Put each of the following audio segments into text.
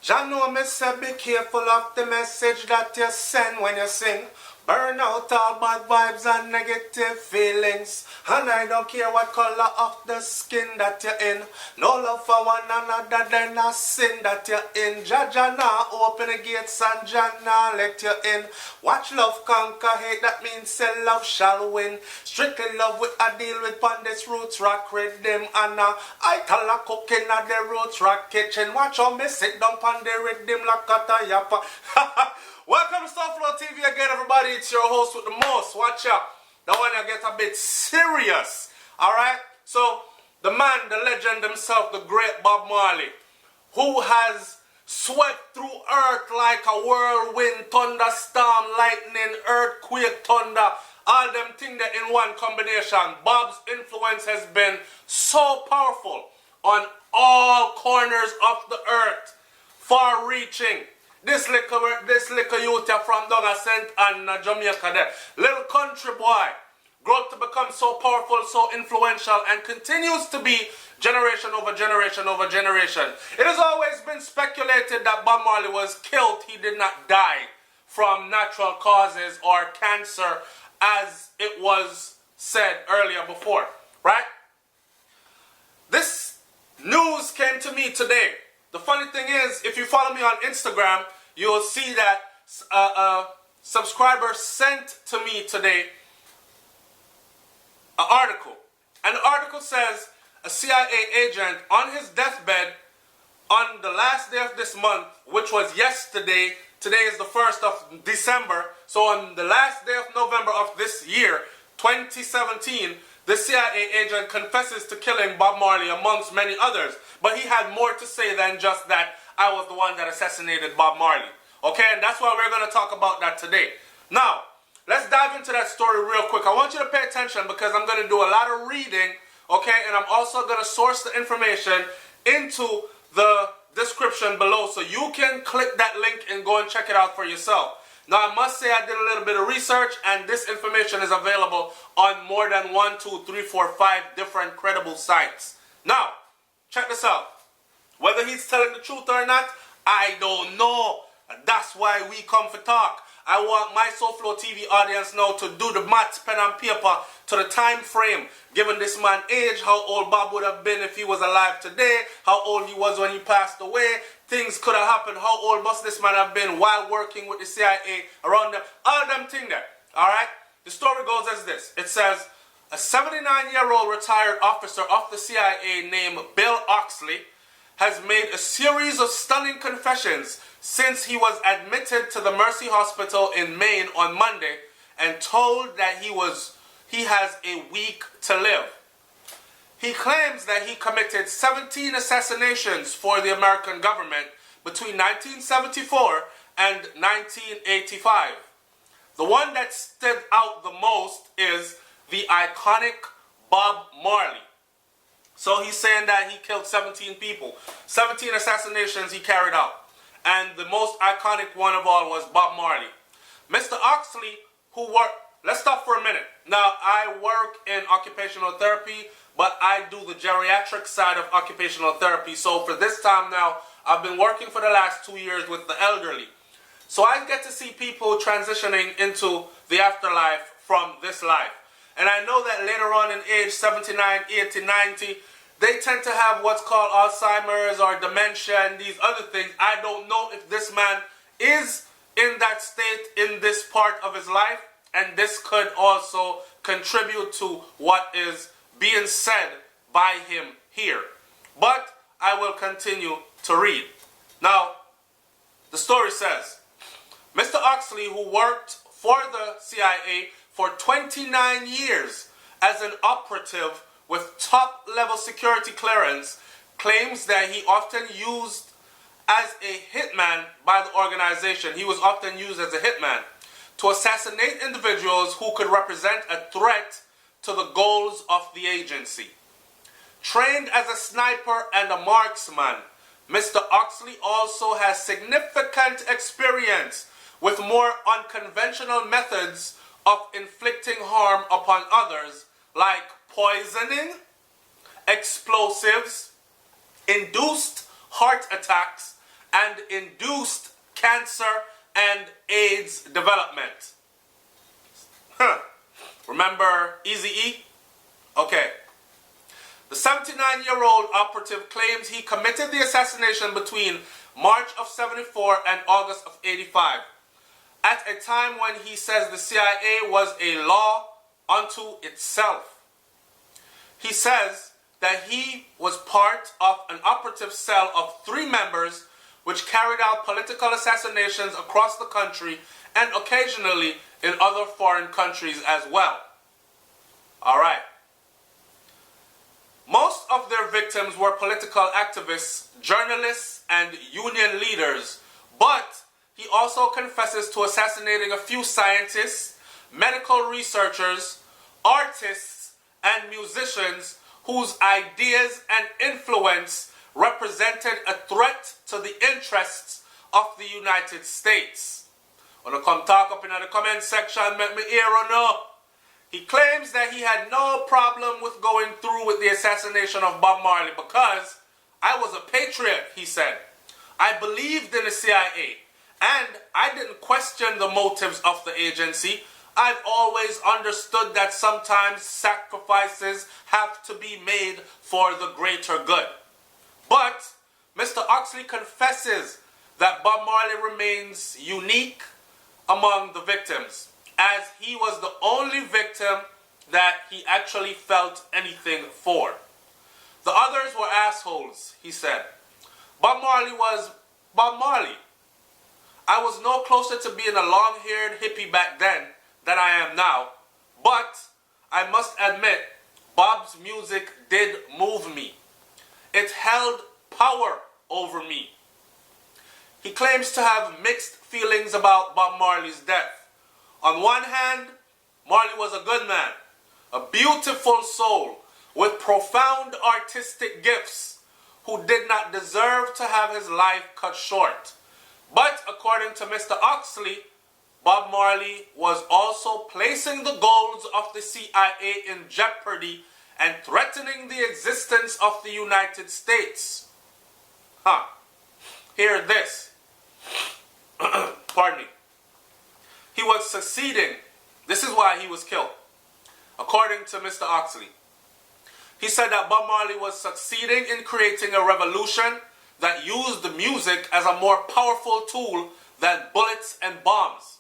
Jah know me say be careful of the message that you send when you sing. Burn out all bad vibes and negative feelings. And I don't care what color of the skin that you're in. No love for one another, then a sin that you're in. Jah now open the gates and Jah now let you in. Watch love conquer hate, that means say love shall win. Strictly love with a deal with pon this roots rock rhythm. And I tell a cooking at the roots rock kitchen. Watch how me sit down pon the rhythm like a yappa. Welcome to SouFLoTV again, everybody. It's your host with the most. Watch out. The one that gets a bit serious. Alright? So, the man, the legend himself, the great Bob Marley, who has swept through earth like a whirlwind, thunderstorm, lightning, earthquake, thunder, all them things that in one combination. Bob's influence has been so powerful on all corners of the earth, far-reaching. This little youth from down at St. Anne, Jamaica there. Little country boy. Grew up to become so powerful, so influential, and continues to be generation over generation over generation. It has always been speculated that Bob Marley was killed. He did not die from natural causes or cancer, as it was said earlier before. Right? This news came to me today. The funny thing is, if you follow me on Instagram, you will see that a subscriber sent to me today an article. And the article says a CIA agent on his deathbed on the last day of this month, which was yesterday, today is the 1st of December, so on the last day of November of this year, 2017, the CIA agent confesses to killing Bob Marley amongst many others. But he had more to say than just that I was the one that assassinated Bob Marley. Okay, and that's why we're going to talk about that today. Now, let's dive into that story real quick. I want you to pay attention because I'm going to do a lot of reading, okay, and I'm also going to source the information into the description below so you can click that link and go and check it out for yourself. Now, I must say I did a little bit of research, and this information is available on more than 1, 2, 3, 4, 5 different credible sites. Now, check this out. Whether he's telling the truth or not, I don't know. That's why we come for talk. I want my SouFLoTV audience now to do the maths, pen and paper, to the time frame. Given this man's age, how old Bob would have been if he was alive today, how old he was when he passed away, things could have happened, how old must this man have been while working with the CIA around them, all them things there. Alright? The story goes as this. It says, a 79-year-old retired officer of the CIA named Bill Oxley has made a series of stunning confessions since he was admitted to the Mercy Hospital in Maine on Monday and told that he has a week to live. He claims that he committed 17 assassinations for the American government between 1974 and 1985. The one that stood out the most is the iconic Bob Marley. So he's saying that he killed 17 people. 17 assassinations he carried out. And the most iconic one of all was Bob Marley. Mr. Oxley, let's stop for a minute. Now, I work in occupational therapy, but I do the geriatric side of occupational therapy. So for this time now, I've been working for the last 2 years with the elderly. So I get to see people transitioning into the afterlife from this life. And I know that later on in age, 79, 80, 90, they tend to have what's called Alzheimer's or dementia and these other things. I don't know if this man is in that state in this part of his life, and this could also contribute to what is being said by him here. But I will continue to read. Now, the story says, Mr. Oxley, who worked for the CIA for 29 years as an operative with top-level security clearance, claims that he often used as a hitman by the organization. He was often used as a hitman to assassinate individuals who could represent a threat to the goals of the agency. Trained as a sniper and a marksman, Mr. Oxley also has significant experience with more unconventional methods of inflicting harm upon others, like poisoning, explosives, induced heart attacks, and induced cancer and AIDS development. Remember Eazy-E? Okay. The 79-year-old operative claims he committed the assassination between March of 74 and August of 85, at a time when he says the CIA was a law unto itself. He says that he was part of an operative cell of 3 members which carried out political assassinations across the country and occasionally in other foreign countries as well. All right. Most of their victims were political activists, journalists, and union leaders, but he also confesses to assassinating a few scientists, medical researchers, artists, and musicians whose ideas and influence represented a threat to the interests of the United States. When I come talk up in the comment section, make me hear or no. He claims that he had no problem with going through with the assassination of Bob Marley because I was a patriot, he said. I believed in the CIA, and I didn't question the motives of the agency. I've always understood that sometimes sacrifices have to be made for the greater good. But Mr. Oxley confesses that Bob Marley remains unique among the victims, as he was the only victim that he actually felt anything for. The others were assholes, he said. Bob Marley was Bob Marley. I was no closer to being a long-haired hippie back then than I am now, but I must admit, Bob's music did move me. It held power over me. He claims to have mixed feelings about Bob Marley's death. On one hand, Marley was a good man, a beautiful soul with profound artistic gifts who did not deserve to have his life cut short. But according to Mr. Oxley, Bob Marley was also placing the goals of the CIA in jeopardy and threatening the existence of the United States. Hear this. Pardon me. He was succeeding. This is why he was killed. According to Mr. Oxley, he said that Bob Marley was succeeding in creating a revolution that used the music as a more powerful tool than bullets and bombs.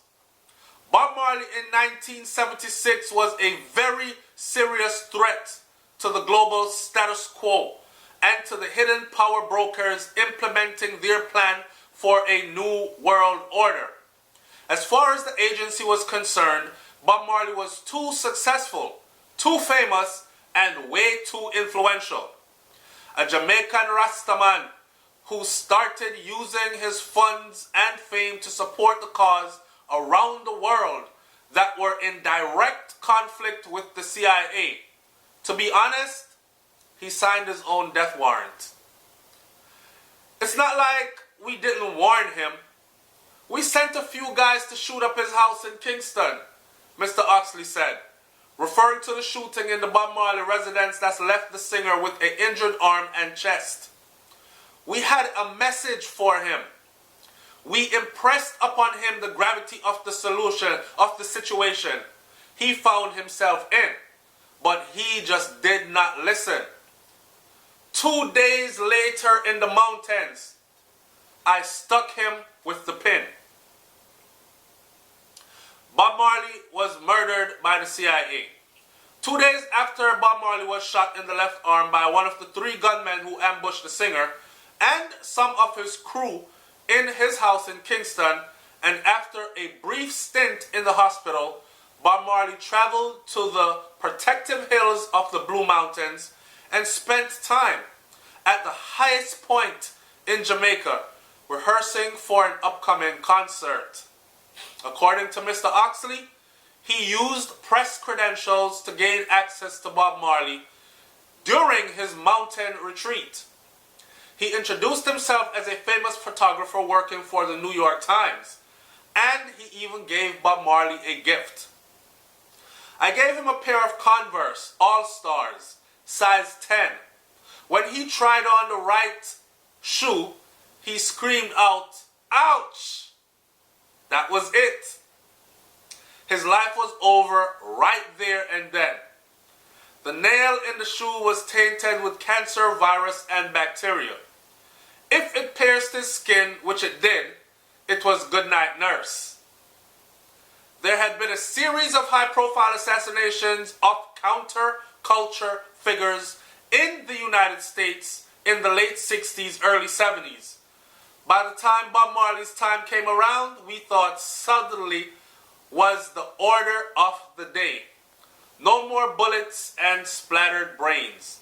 Bob Marley in 1976 was a very serious threat to the global status quo and to the hidden power brokers implementing their plan for a new world order. As far as the agency was concerned, Bob Marley was too successful, too famous, and way too influential. A Jamaican Rastaman who started using his funds and fame to support the cause around the world that were in direct conflict with the CIA. To be honest, he signed his own death warrant. It's not like we didn't warn him. We sent a few guys to shoot up his house in Kingston, Mr. Oxley said, referring to the shooting in the Bob Marley residence that's left the singer with an injured arm and chest. We had a message for him. We impressed upon him the gravity of the situation he found himself in, but he just did not listen. 2 days later in the mountains, I stuck him with the pin. Bob Marley was murdered by the CIA. 2 days after Bob Marley was shot in the left arm by one of the 3 gunmen who ambushed the singer and some of his crew in his house in Kingston, and after a brief stint in the hospital, Bob Marley traveled to the protective hills of the Blue Mountains and spent time at the highest point in Jamaica rehearsing for an upcoming concert. According to Mr. Oxley, he used press credentials to gain access to Bob Marley during his mountain retreat. He introduced himself as a famous photographer working for the New York Times, and he even gave Bob Marley a gift. I gave him a pair of Converse All-Stars, size 10. When he tried on the right shoe, he screamed out, "Ouch!" That was it. His life was over right there and then. The nail in the shoe was tainted with cancer, virus, and bacteria. If it pierced his skin, which it did, it was good night, nurse. There had been a series of high-profile assassinations of counter-culture figures in the United States in the late 60s, early 70s. By the time Bob Marley's time came around, we thought suddenly was the order of the day. No more bullets and splattered brains.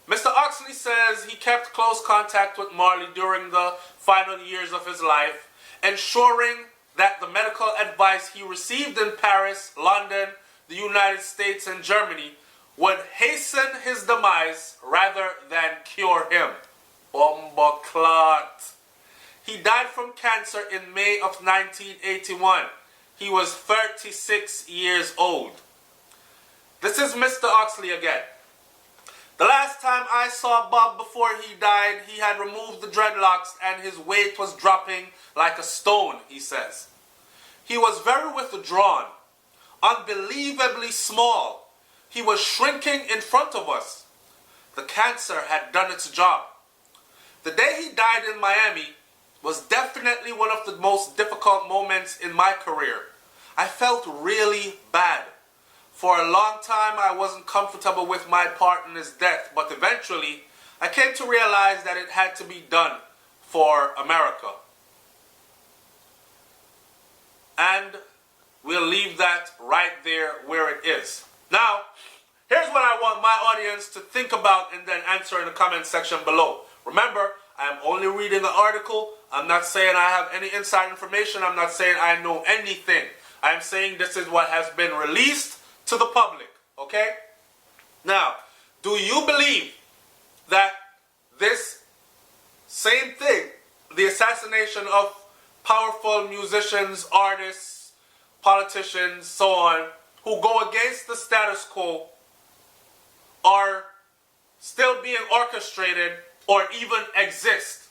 Mr. Oxley says he kept close contact with Marley during the final years of his life, ensuring that the medical advice he received in Paris, London, the United States, and Germany would hasten his demise rather than cure him. Bomboclat. He died from cancer in May of 1981. He was 36 years old. This is Mr. Oxley again. The last time I saw Bob before he died, he had removed the dreadlocks and his weight was dropping like a stone, he says. He was very withdrawn, unbelievably small. He was shrinking in front of us. The cancer had done its job. The day he died in Miami was definitely one of the most difficult moments in my career. I felt really bad. For a long time, I wasn't comfortable with my partner's death, but eventually, I came to realize that it had to be done for America. And we'll leave that right there where it is. Now, here's what I want my audience to think about and then answer in the comment section below. Remember, I'm only reading the article. I'm not saying I have any inside information. I'm not saying I know anything. I'm saying this is what has been released to the public, okay? Now, do you believe that this same thing, the assassination of powerful musicians, artists, politicians, so on, who go against the status quo, are still being orchestrated or even exist?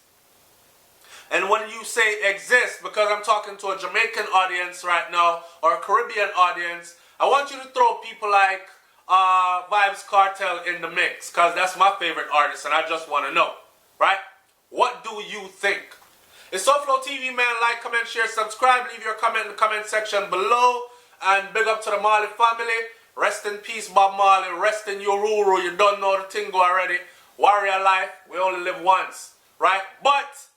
And when you say exist, because I'm talking to a Jamaican audience right now, or a Caribbean audience, I want you to throw people like Vybz Kartel in the mix, because that's my favorite artist, and I just want to know, right? What do you think? It's SouFLoTV, man. Like, comment, share, subscribe. Leave your comment in the comment section below. And big up to the Marley family. Rest in peace, Bob Marley. Rest in your Ruru. You don't know the thing already. Warrior life. We only live once, right? But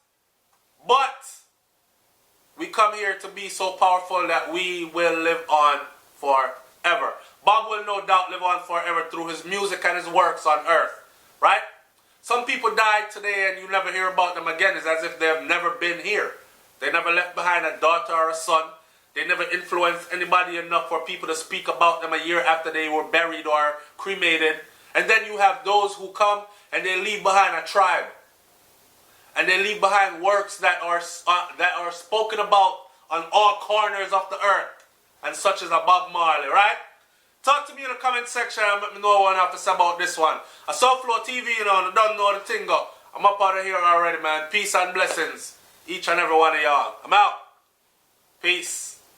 we come here to be so powerful that we will live on forever. Bob will no doubt live on forever through his music and his works on earth, right? Some people died today and you never hear about them again. It's as if they've never been here. They never left behind a daughter or a son. They never influenced anybody enough for people to speak about them a year after they were buried or cremated. And then you have those who come and they leave behind a tribe. And they leave behind works that are spoken about on all corners of the earth. And such as a Bob Marley, right? Talk to me in the comment section and let me know what I have to say about this one. A SouFLoTV, you know, and don't know the thing go. I'm up out of here already, man. Peace and blessings. Each and every one of y'all. I'm out. Peace.